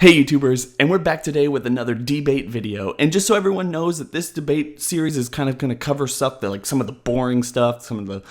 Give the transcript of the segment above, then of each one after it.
Hey YouTubers, and we're back today with another debate video. And just so everyone knows that this debate series is kind of going to cover stuff that, like, some of the boring stuff, some of the,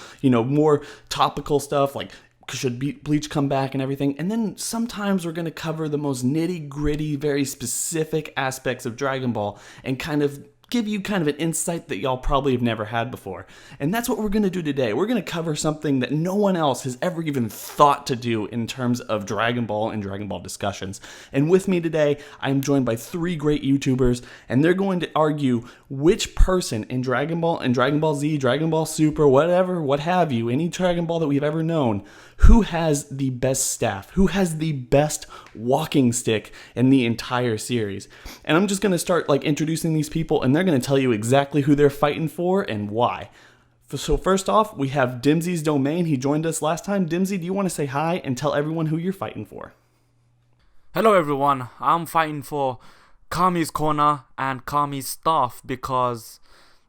more topical stuff, like should Bleach come back and everything. And then sometimes we're going to cover the most nitty-gritty, very specific aspects of Dragon Ball and kind of give you kind of an insight that y'all probably have never had before. And that's what we're going to do today. We're going to cover something that no one else has ever even thought to do in terms of Dragon Ball and Dragon Ball discussions. And with me today, I'm joined by three great YouTubers, and they're going to argue which person in Dragon Ball and Dragon Ball Z, Dragon Ball Super, whatever, what have you, any Dragon Ball that we've ever known, who has the best staff, who has the best walking stick in the entire series. And I'm just going to start introducing these people, and they're going to tell you exactly who they're fighting for and why. So first off, we have Dimzy's Domain. He joined us last time. Dimzy, do you want to say hi and tell everyone who you're fighting for? Hello everyone, I'm fighting for Kami's Corner and Kami's staff because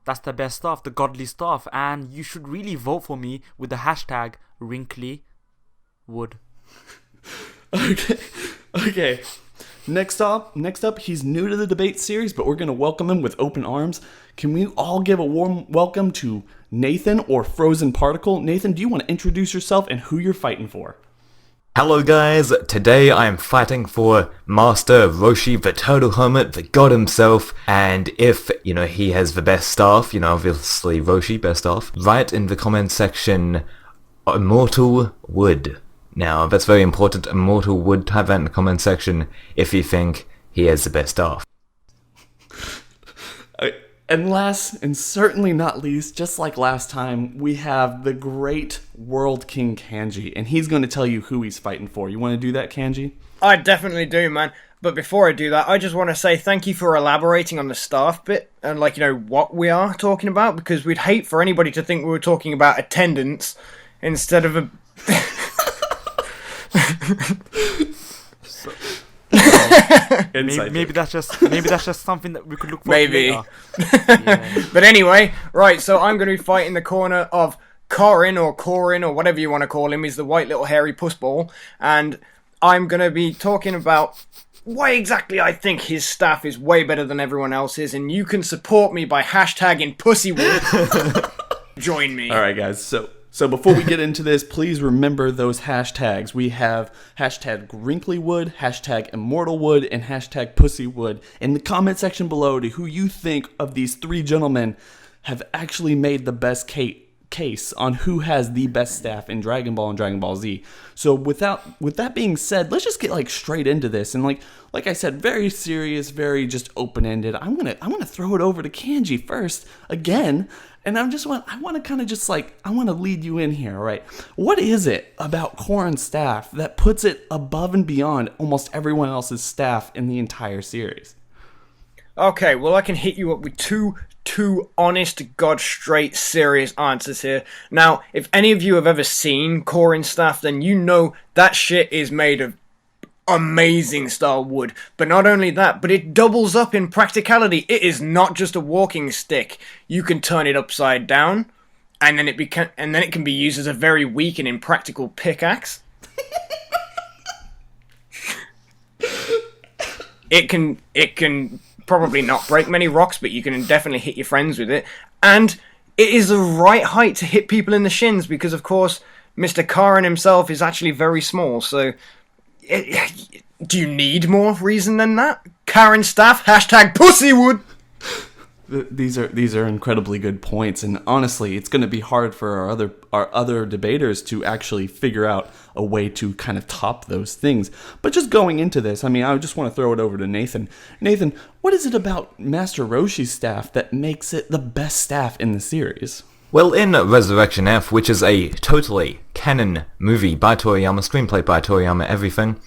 that's the best staff, the godly staff, and you should really vote for me with the hashtag WrinklyWood. Okay. Next up, he's new to the debate series, but we're going to welcome him with open arms. Can we all give a warm welcome to Nathan, or Frozen Particle? Nathan, do you want to introduce yourself and who you're fighting for? Hello guys, today I am fighting for Master Roshi, the Turtle Hermit, the god himself, and if, he has the best staff, obviously Roshi, best staff, write in the comment section, Immortal Wood. Now, that's very important, Immortal Wood, type that in the comment section if you think he has the best staff. And last, and certainly not least, just like last time, we have the great World King Kanji, and he's going to tell you who he's fighting for. You want to do that, Kanji? I definitely do, man. But before I do that, I just want to say thank you for elaborating on the staff bit and, what we are talking about, because we'd hate for anybody to think we were talking about attendance instead of a... maybe that's just something that we could look for later. Yeah. But anyway, right, so I'm going to be fighting the corner of Corin or whatever you want to call him. He's the white little hairy pussball, and I'm going to be talking about why exactly I think his staff is way better than everyone else's, and you can support me by hashtagging Pussywood. Join me. Alright guys, So before we get into this, please remember those hashtags. We have hashtag WrinklyWood, hashtag ImmortalWood, and hashtag PussyWood in the comment section below to who you think of these three gentlemen have actually made the best case on who has the best staff in Dragon Ball and Dragon Ball Z. So with that being said, let's just get straight into this. And like I said, very serious, very just open-ended. I'm gonna throw it over to Kanji first again. And I want to lead you in here, right? What is it about Korin's staff that puts it above and beyond almost everyone else's staff in the entire series? Okay, well, I can hit you up with two honest, God straight, serious answers here. Now, if any of you have ever seen Korin's staff, then you know that shit is made of amazing style wood. But not only that, but it doubles up in practicality. It is not just a walking stick. You can turn it upside down, and then it can be used as a very weak and impractical pickaxe. It can probably not break many rocks, but you can definitely hit your friends with it. And it is the right height to hit people in the shins, because of course Mr. Karin himself is actually very small, so do you need more reason than that? Karin staff, hashtag Pussywood. These are incredibly good points, and honestly, it's going to be hard for our other debaters to actually figure out a way to kind of top those things. But just going into this, I just want to throw it over to Nathan. Nathan, what is it about Master Roshi's staff that makes it the best staff in the series? Well, in Resurrection F, which is a totally canon movie by Toriyama, screenplay by Toriyama, everything,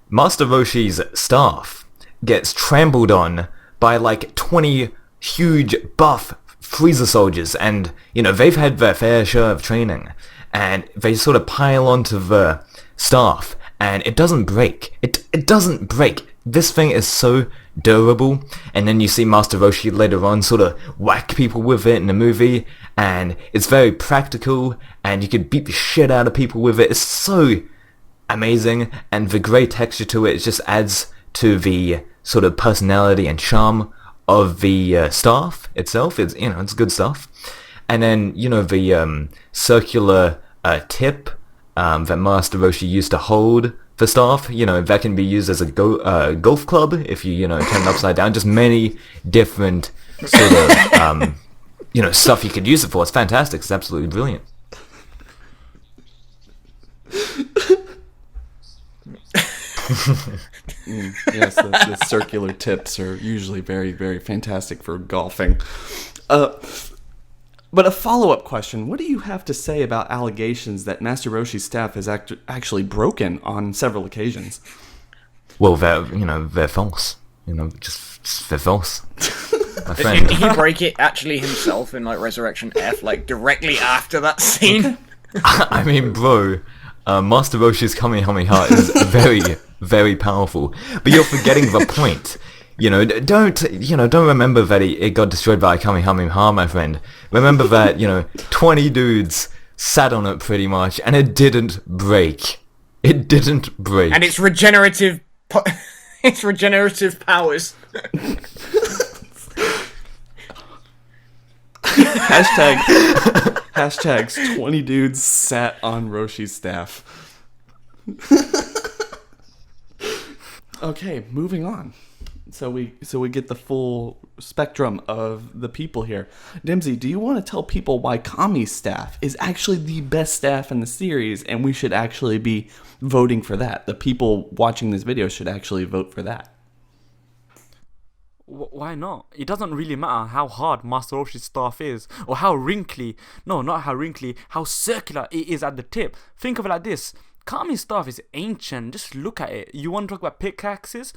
Master Roshi's staff gets trampled on by 20 huge buff Frieza soldiers, and, they've had their fair share of training, and they sort of pile onto the staff, and it doesn't break. It doesn't break. This thing is so durable, and then you see Master Roshi later on sort of whack people with it in the movie, and it's very practical, and you can beat the shit out of people with it. It's so amazing, and the grey texture to it just adds to the sort of personality and charm of the staff itself. It's it's good stuff. And then the circular tip that Master Roshi used to hold the staff, that can be used as a golf club if you turn it upside down. Just many different sort of stuff you could use it for. It's fantastic. It's absolutely brilliant. Yes, the circular tips are usually very, very fantastic for golfing. But a follow-up question, what do you have to say about allegations that Master Roshi's staff has actually broken on several occasions? Well, they're false. They're false. My friend. Didn't he break it actually himself in Resurrection F, directly after that scene? I mean, bro, Master Roshi's Kamehameha is very, very powerful. But you're forgetting the point. Don't remember that it got destroyed by a Kamehameha, my friend. Remember that, 20 dudes sat on it pretty much, and it didn't break. It didn't break. And it's regenerative powers. Hashtags 20 dudes sat on Roshi's staff. Okay, moving on. So we get the full spectrum of the people here. Dimzy, do you want to tell people why Kami's staff is actually the best staff in the series, and we should actually be voting for that? The people watching this video should actually vote for that. Why not? It doesn't really matter how hard Master Roshi's staff is, or how wrinkly, no, not how wrinkly, how circular it is at the tip. Think of it like this. Kami's staff is ancient. Just look at it. You want to talk about pickaxes?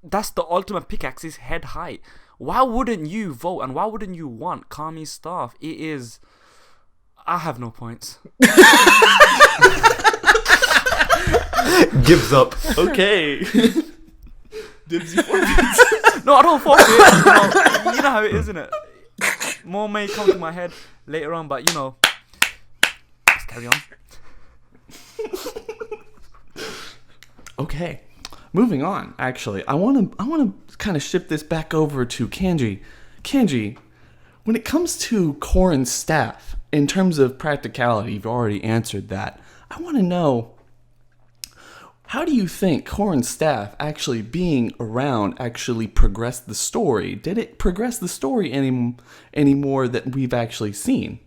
That's the ultimate pickaxe, is head height. Why wouldn't you vote, and why wouldn't you want Kami's staff? It is... I have no points. Gives up. Okay. Dimzy forfeits. No, I don't forfeit. You know how it is, isn't it? More may come to my head later on, but let's carry on. Okay. Moving on, actually, I want to kind of shift this back over to Kanji. Kanji, when it comes to Korin's staff, in terms of practicality, you've already answered that. I want to know, how do you think Korin's staff actually being around actually progressed the story? Did it progress the story any more that we've actually seen?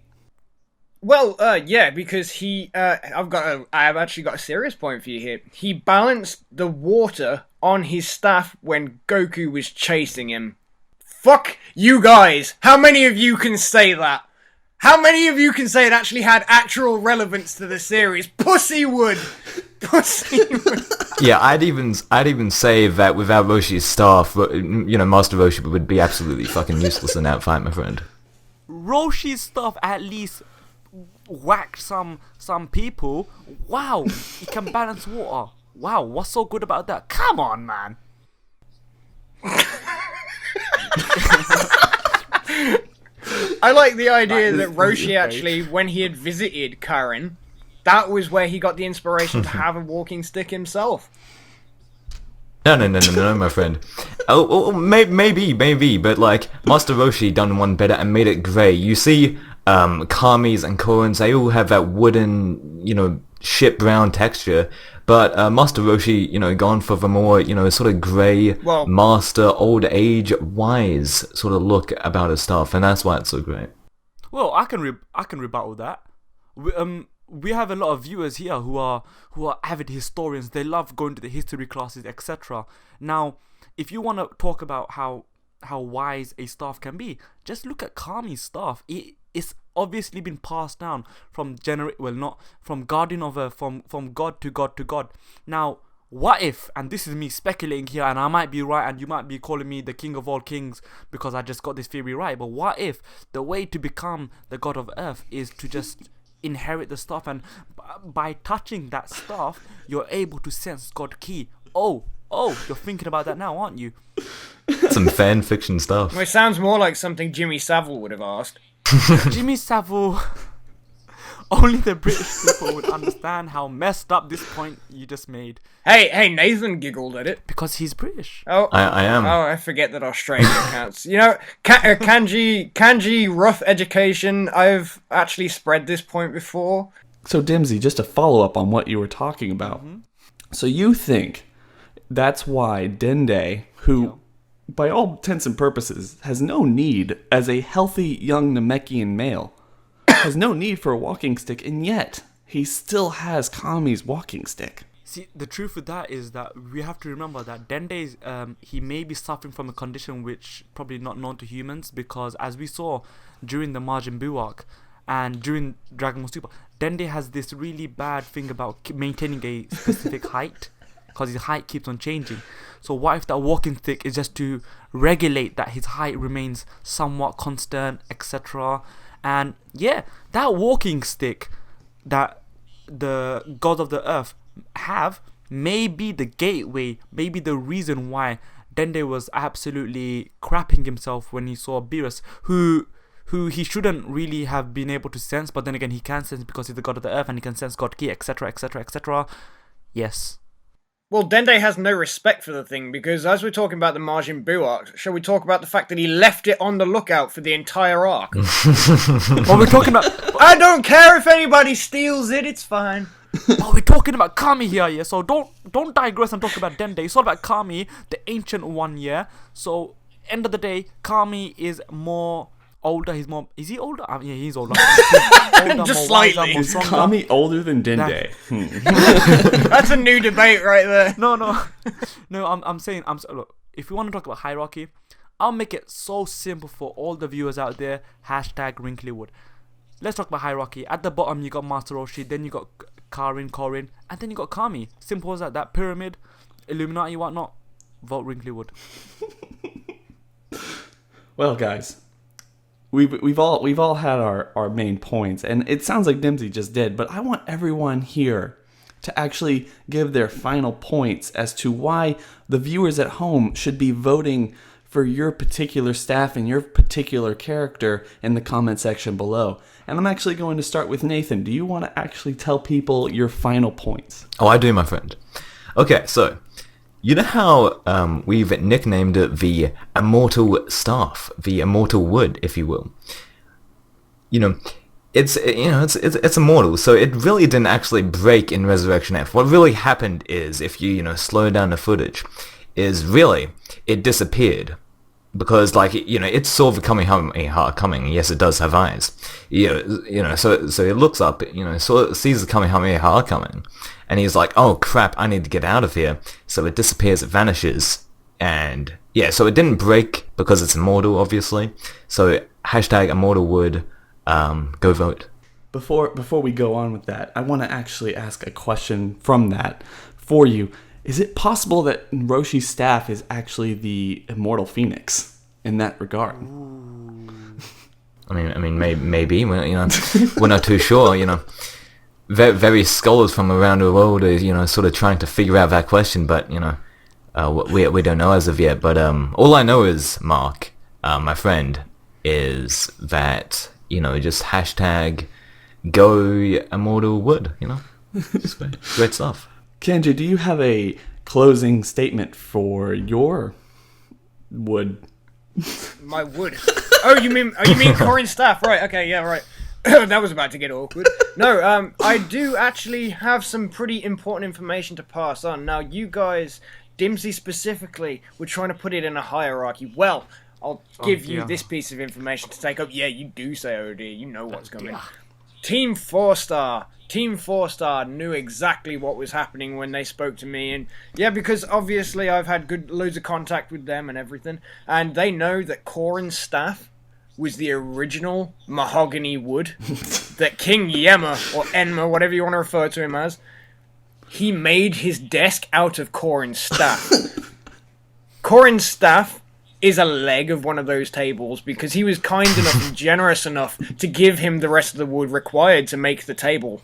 Well, yeah, because I've actually got a serious point for you here. He balanced the water on his staff when Goku was chasing him. Fuck you guys! How many of you can say that? How many of you can say it actually had actual relevance to the series? Pussywood! Pussywood! Yeah, I'd even say that without Roshi's staff, Master Roshi would be absolutely fucking useless in that fight, my friend. Roshi's staff at least whacked some people. Wow, he can balance water. Wow, what's so good about that? Come on, man. I like the idea that Roshi actually, when he had visited Karen, that was where he got the inspiration to have a walking stick himself. No, my friend. Maybe, but Master Roshi done one better and made it grey. You see, Kami's and Korin's, they all have that wooden, shit brown texture, but Master Roshi, gone for the more, sort of grey, master, old age, wise sort of look about his stuff, and that's why it's so great. Well, I can rebuttal that. We have a lot of viewers here who are avid historians. They love going to the history classes, etc. Now, if you want to talk about how wise a staff can be, just look at Kami's staff. It's obviously been passed down from from Guardian of Earth, from God to God to God. Now, what if, and this is me speculating here, and I might be right, and you might be calling me the king of all kings because I just got this theory right, but what if the way to become the God of Earth is to just inherit the staff, and by touching that staff, you're able to sense God Ki? Oh, you're thinking about that now, aren't you? Some fan fiction stuff. Well, it sounds more like something Jimmy Savile would have asked. Jimmy Savile. Only the British people would understand how messed up this point you just made. Hey, Nathan giggled at it. Because he's British. Oh, I am. Oh, I forget that Australia counts. You know, kanji, rough education. I've actually spread this point before. So Dimzy, just to follow up on what you were talking about. So you think that's why Dende, who by all intents and purposes has no need as a healthy young Namekian male, has no need for a walking stick, and yet he still has Kami's walking stick. See, the truth with that is that we have to remember that Dende, he may be suffering from a condition which probably not known to humans, because as we saw during the Majin Buu arc and during Dragon Ball Super, Dende has this really bad thing about maintaining a specific height, because his height keeps on changing. So what if that walking stick is just to regulate that his height remains somewhat constant, etc. And yeah, that walking stick that the gods of the earth have may be the gateway, maybe the reason why Dende was absolutely crapping himself when he saw Beerus, who he shouldn't really have been able to sense, but then again he can sense because he's the god of the earth and he can sense God Ki, etc, etc, etc. Yes. Well, Dende has no respect for the thing, because as we're talking about the Majin Buu arc, shall we talk about the fact that he left it on the lookout for the entire arc? Well, we're talking about... I don't care if anybody steals it, it's fine. Oh, we're talking about Kami here, yeah. So don't digress and talk about Dende. It's all about Kami, the ancient one, yeah. So end of the day, Kami is more older. He's more. Is he older? Yeah, he's older. He's older, Just more wiser, slightly. more Is stronger. Kami older than Dende? That's a new debate right there. No. I'm saying. Look. If you want to talk about hierarchy, I'll make it so simple for all the viewers out there. Hashtag Wrinklywood. Let's talk about hierarchy. At the bottom, you got Master Roshi, then you got Korin, and then you got Kami. Simple as that. That pyramid, Illuminati, whatnot. Vote Wrinklywood. Well, guys, we've all had our main points, and it sounds like Dimzy just did. But I want everyone here to actually give their final points as to why the viewers at home should be voting for your particular staff and your particular character in the comment section below. And I'm actually going to start with Nathan. Do you want to actually tell people your final points? Oh, I do, my friend. Okay, so you know how we've nicknamed it the Immortal Staff, the Immortal Wood, if you will. It's immortal, so it really didn't actually break in Resurrection F. What really happened is, if you slow down the footage, is really it disappeared. Because, it saw the Kamehameha coming. Yes, it does have eyes. So it looks up, sees the Kamehameha coming. And he's like, oh crap, I need to get out of here. So it disappears, it vanishes. And, yeah, so it didn't break because it's immortal, obviously. So, hashtag Immortal Wood, go vote. Before we go on with that, I want to actually ask a question from that for you. Is it possible that Roshi's staff is actually the immortal phoenix in that regard? I mean, maybe. We're not too sure. Various scholars from around the world are, sort of trying to figure out that question, but we don't know as of yet. But all I know is, Mark, my friend, is that just hashtag go Immortal Wood. Just great stuff. Kanji, do you have a closing statement for your wood? My wood. Oh, you mean Corin's staff? Right. Okay. Yeah. Right. That was about to get awkward. No. I do actually have some pretty important information to pass on. Now, you guys, Dimzy specifically, were trying to put it in a hierarchy. Well, I'll give you this piece of information to take up. Yeah, you do say, oh dear, you know what's coming. Team 4-star. Team 4-star knew exactly what was happening when they spoke to me, and yeah, because obviously I've had loads of contact with them and everything, and they know that Korin's staff was the original mahogany wood that King Yema, or Enma, whatever you want to refer to him as, he made his desk out of Korin's staff. Korin's staff is a leg of one of those tables because he was kind enough and generous enough to give him the rest of the wood required to make the table.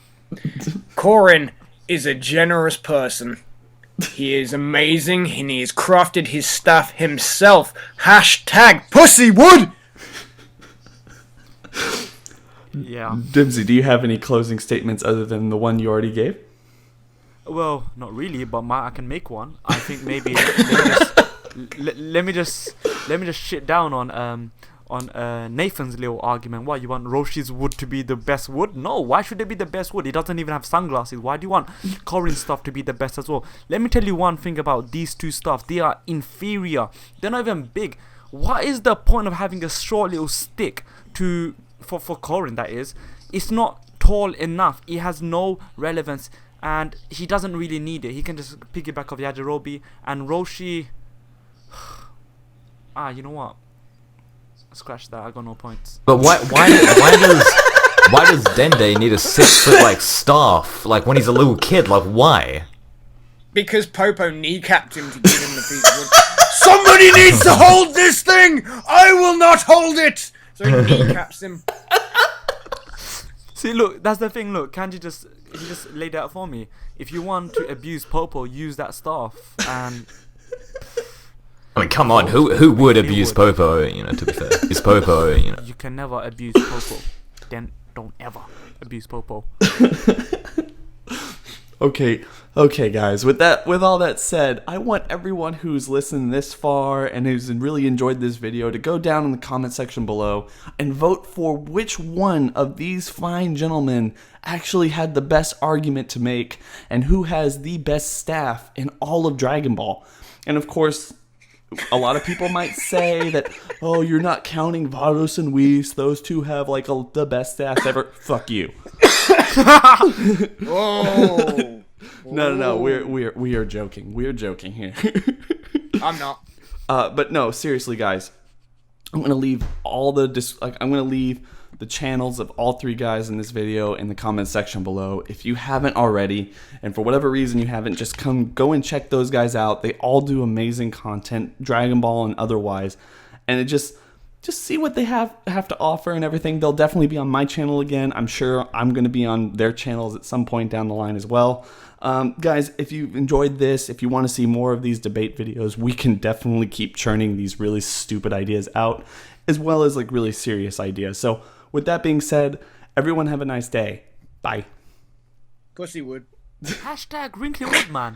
Korin is a generous person. He is amazing and he has crafted his staff himself. Hashtag Pussywood! Yeah. Dimzy, do you have any closing statements other than the one you already gave? Well, not really, but I can make one. I think maybe let me just shit down on Nathan's little argument. Why you want Roshi's wood to be the best wood? No, why should it be the best wood? He doesn't even have sunglasses. Why do you want Corin's stuff to be the best as well? Let me tell you one thing about these two stuff. They are inferior. They're not even big. What is the point of having a short little stick for Corin? That is, it's not tall enough. It has no relevance, and he doesn't really need it. He can just piggyback off Yajirobe and Roshi. You know what? Scratch that. I got no points. But why does Dende need a 6-foot like staff? Like when he's a little kid? Like why? Because Popo kneecapped him to give him the piece of wood. Somebody needs to hold this thing! I will not hold it! So he kneecaps him. See, look, that's the thing. Look, Kanji just laid it out for me. If you want to abuse Popo, use that staff. And I mean, come on, who would abuse Popo? You know, to be fair, it's Popo. You know, you can never abuse Popo. Then don't ever abuse Popo. Okay, guys. With all that said, I want everyone who's listened this far and who's really enjoyed this video to go down in the comment section below and vote for which one of these fine gentlemen actually had the best argument to make and who has the best staff in all of Dragon Ball. And of course, a lot of people might say that, oh, you're not counting Vados and Whis. Those two have like the best staffs ever. Fuck you. Whoa. No. We are joking. We are joking here. I'm not. But no, seriously, guys. I'm gonna leave I'm gonna leave the channels of all three guys in this video in the comment section below. If you haven't already, and for whatever reason you haven't, just go and check those guys out. They all do amazing content, Dragon Ball and otherwise, and it just see what they have to offer and everything. They'll definitely be on my channel again. I'm sure I'm going to be on their channels at some point down the line as well. Guys, if you've enjoyed this, if you want to see more of these debate videos, we can definitely keep churning these really stupid ideas out, as well as like really serious ideas. So with that being said, everyone have a nice day. Bye. Pussywood. #WrinklyWoodman.